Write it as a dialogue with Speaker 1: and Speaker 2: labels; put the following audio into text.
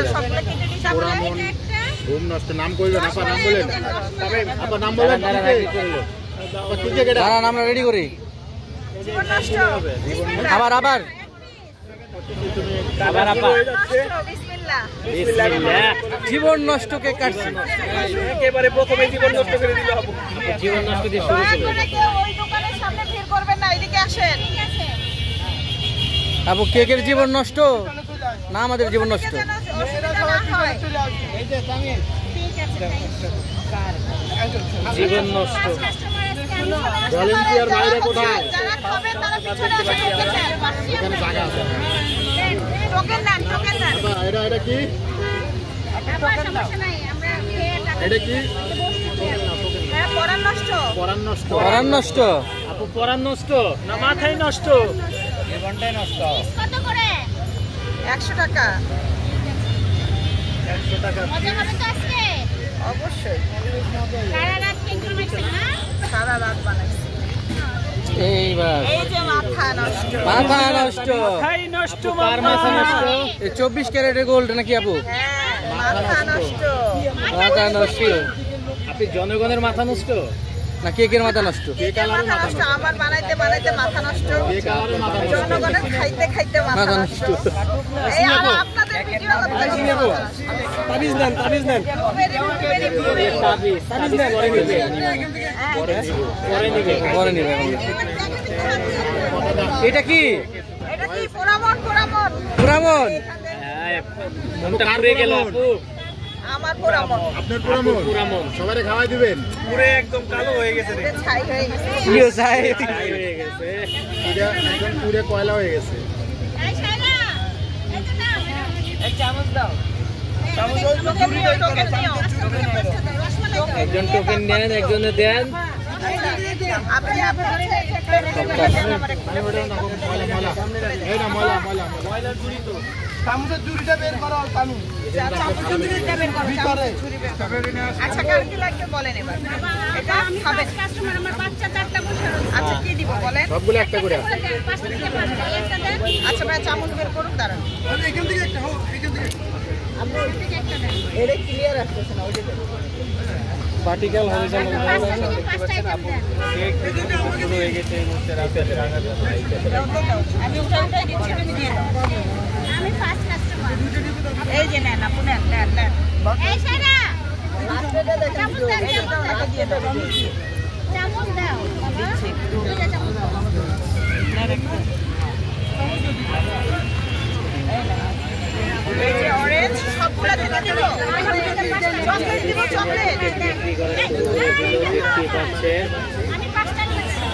Speaker 1: আচ্ছা সবগুলো কেটে দিই তাহলে
Speaker 2: ঘুম নষ্ট নাম কইলেন আপা নাম বলেন আপা নাম বলেন আপা কি যে কেডা
Speaker 3: দাঁড়ান আমরা রেডি করি
Speaker 1: জীবন নষ্ট
Speaker 3: আবার আবার
Speaker 1: বিসমিল্লাহ
Speaker 3: জীবন নষ্ট কে কাটছি
Speaker 4: একেবারে প্রথমে জীবন নষ্ট করে দিতে হবে।
Speaker 3: জীবন নষ্ট দিয়ে শুরু
Speaker 1: দয়া করে কেউ ওই দোকানের সামনে ভিড় করবেন না, এদিকে আসেন।
Speaker 3: আপু কেকের জীবন নষ্ট না আমাদের জীবন নষ্ট
Speaker 1: যেন অসুবিধা না হয়।
Speaker 3: জীবন নষ্ট
Speaker 2: ভলান্টিয়ার ভাইরা কোথায়
Speaker 1: যারা খাবেন তারা পিছনে এসে বসেছেন।
Speaker 2: এখানে জায়গা আছে
Speaker 1: টোকেন নেন, টোকেন নেন।
Speaker 2: আপা এটা কি এটা কি
Speaker 1: হ্যাঁ, পরান নষ্ট।
Speaker 2: পরান নষ্ট
Speaker 3: পরাণ নষ্ট
Speaker 4: আপু পরান নষ্ট না মাথায় নষ্ট? জীবনটাই নষ্ট।
Speaker 1: কত করে? 100 টাকা।
Speaker 4: 100 টাকা।
Speaker 5: মজা হবে তো আজকে?
Speaker 1: অবশ্যই
Speaker 5: সারা রাত কেক বানাইছেন না?
Speaker 1: সারা রাত বানাইছি।
Speaker 3: এইবার
Speaker 1: এই যে মাথা নষ্ট।
Speaker 3: মাথা নষ্ট
Speaker 4: মাথায় নষ্ট
Speaker 3: কার মাথা নষ্ট এই 24 ক্যারেটের গোল্ড নাকি আপু
Speaker 1: হ্যাঁ, মাথা নষ্ট।
Speaker 3: মাথা নষ্ট
Speaker 4: আপনি জনগণের মাথা নষ্ট
Speaker 3: না কেকের মাথা নষ্ট
Speaker 1: কে মাথা নষ্ট? আমার বানাইতে বানাইতে মাথা নষ্ট।
Speaker 2: কে কালারের মাথা নষ্ট
Speaker 1: জনগণের খাইতে খাইতে মাথা
Speaker 3: মাথা
Speaker 1: নষ্ট।
Speaker 3: নষ্ট।
Speaker 1: এই আর আপনাদের ভিডিও করতে
Speaker 4: তাবিজ নেন তাবিজ নেন তাবিজ নেন
Speaker 3: পরে নিবে এটা কি
Speaker 1: এটা কি পোড়ামন? পোড়ামন
Speaker 3: পুরামন
Speaker 4: মনটা পুড়ে গেল আপু।
Speaker 1: আমার পোড়ামন
Speaker 2: আপনার পুরামন সবারে খাওয়াই দিবেন
Speaker 4: পুরো একদম কালো হয়ে গেছে রে।
Speaker 1: ছাই হয়ে গেছে।
Speaker 3: ইয়ে চাই
Speaker 4: ছাই হয়ে গেছে।
Speaker 2: পুরা একদম পুরে কয়লা হয়ে গেছে
Speaker 5: এই সারা এই তো নাও
Speaker 1: এক চামচ দাও। টোকেন নিও, টোকেন নিও।
Speaker 3: একজন টোকেন নেন একজনে দেন
Speaker 1: আপনি আপনার
Speaker 2: এই না ময়লা ময়লা
Speaker 4: চামচের জুড়িটা বের করো কানু।
Speaker 1: আচ্ছা কার কি লাগবে বলেন এবার। এটা খাবেন?
Speaker 5: কাস্টমার আমার বাচ্চা 4টা বসে রয়েছে।
Speaker 1: আচ্ছা কি দিব বলেন।
Speaker 2: সবগুলো একটা করে
Speaker 5: 5টা দিলে পারবে একটা দেন
Speaker 1: আচ্ছা ভাই চামচ বের করুন, দাঁড়ান।
Speaker 4: এখান থেকে একটা হোক এখান থেকে
Speaker 1: এটা ক্লিয়ার আসতেছে না, ওইটা দেন।
Speaker 3: পার্টিকেল হরিজন্টাল
Speaker 5: 5টা দিলে 5টা আইটেম দেন
Speaker 4: শুরু হয়ে গেছে এই মুহূর্তে রাতে রাঙা
Speaker 1: দাও তো দাও। আমি উঠাই দিচ্ছি, তুমি দিয়ে দাও।
Speaker 5: আমি ফার্স্ট কাস্টমার
Speaker 1: এই যে নেন, আপনি নেন নেন নেন।
Speaker 5: এই সারা
Speaker 1: হাতটা দেখেন,
Speaker 5: চামচ দাও, চামচ দাও।
Speaker 1: এটা দিয়ে দাও।
Speaker 5: চামচ দাও বাবা দুইটা চামচ দাও
Speaker 1: এই যে অরেঞ্জ সবগুলা থেকে দিব। চকলেট দিব, চকলেট।
Speaker 5: আমি 5টা নিয়েছি